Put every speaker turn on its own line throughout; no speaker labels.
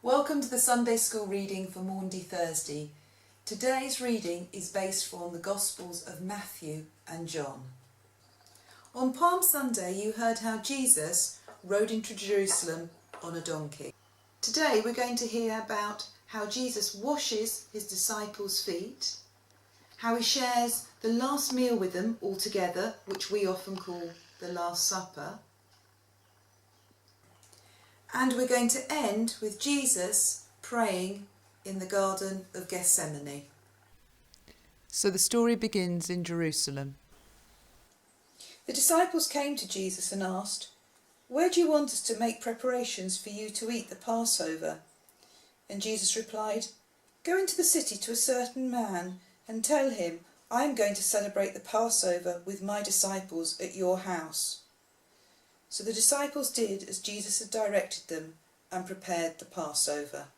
Welcome to the Sunday School reading for Maundy Thursday. Today's reading is based from the Gospels of Matthew and John. On Palm Sunday you heard how Jesus rode into Jerusalem on a donkey. Today we're going to hear about how Jesus washes his disciples' feet, how he shares the last meal with them all together, which we often call the Last Supper. And we're going to end with Jesus praying in the Garden of Gethsemane. So the story begins in Jerusalem. The disciples came to Jesus and asked, "Where do you want us to make preparations for you to eat the Passover?" And Jesus replied, "Go into the city to a certain man and tell him, I am going to celebrate the Passover with my disciples at your house." So the disciples did as Jesus had directed them and prepared the Passover.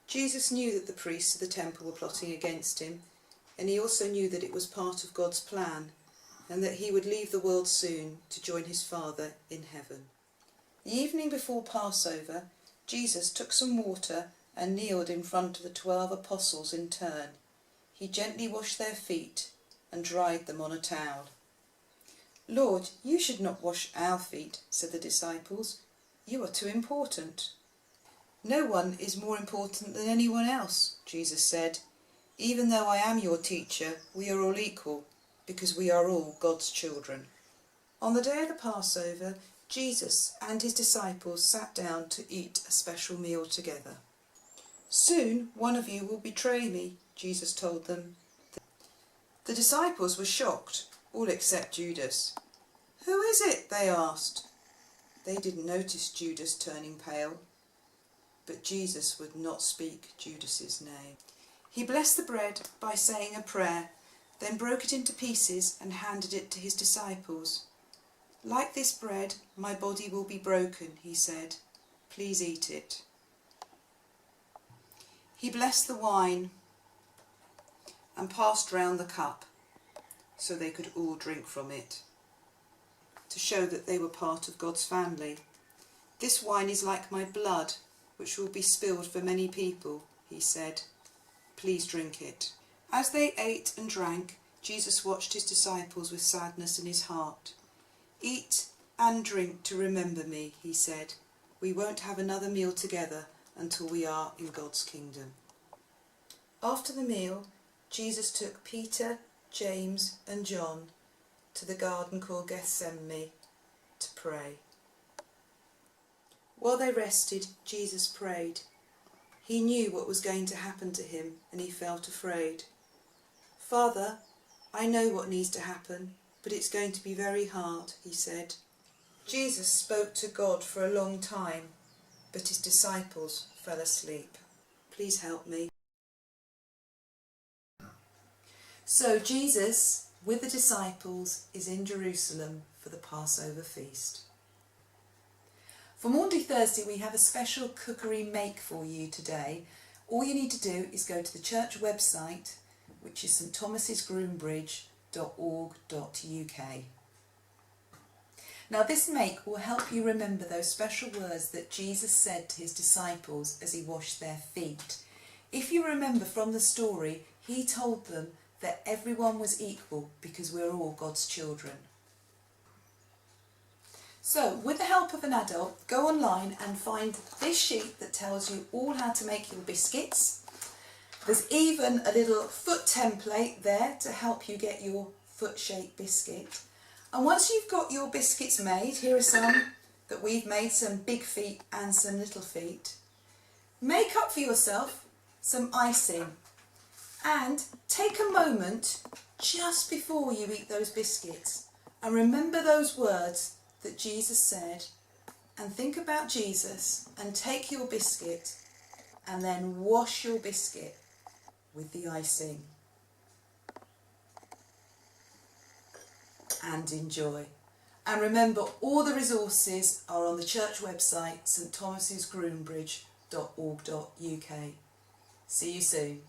Jesus knew that the priests of the temple were plotting against him, and he also knew that it was part of God's plan and that he would leave the world soon to join his Father in heaven. The evening before Passover, Jesus took some water and kneeled in front of the 12 apostles in turn. He gently washed their feet and dried them on a towel. "Lord, you should not wash our feet," said the disciples. "You are too important." "No one is more important than anyone else," Jesus said. "Even though I am your teacher, we are all equal, because we are all God's children." On the day of the Passover, Jesus and his disciples sat down to eat a special meal together. "Soon one of you will betray me," Jesus told them. The disciples were shocked, all except Judas. "Who is it?" they asked. They didn't notice Judas turning pale, but Jesus would not speak Judas's name. He blessed the bread by saying a prayer, then broke it into pieces and handed it to his disciples. "Like this bread, my body will be broken," he said. "Please eat it." He blessed the wine and passed round the cup so they could all drink from it, to show that they were part of God's family. "This wine is like my blood, which will be spilled for many people," he said. "Please drink it." As they ate and drank, Jesus watched his disciples with sadness in his heart. "Eat and drink to remember me," he said. "We won't have another meal together until we are in God's kingdom." After the meal, Jesus took Peter, James and John to the garden called Gethsemane to pray. While they rested, Jesus prayed. He knew what was going to happen to him and he felt afraid. "Father, I know what needs to happen, but it's going to be very hard," he said. Jesus spoke to God for a long time, but his disciples fell asleep. Please help me. So Jesus, with the disciples, is in Jerusalem for the Passover feast. For Maundy Thursday we have a special cookery make for you today. All you need to do is go to the church website, which is stthomasgroombridge.org.uk. Now this make will help you remember those special words that Jesus said to his disciples as he washed their feet. If you remember from the story, he told them that everyone was equal because we're all God's children. So, with the help of an adult, go online and find this sheet that tells you all how to make your biscuits. There's even a little foot template there to help you get your foot-shaped biscuit. And once you've got your biscuits made, here are some that we've made, some big feet and some little feet. Make up for yourself some icing. And take a moment just before you eat those biscuits and remember those words that Jesus said, and think about Jesus and take your biscuit and then wash your biscuit with the icing and enjoy. And remember, all the resources are on the church website stthomasgroombridge.org.uk. See you soon.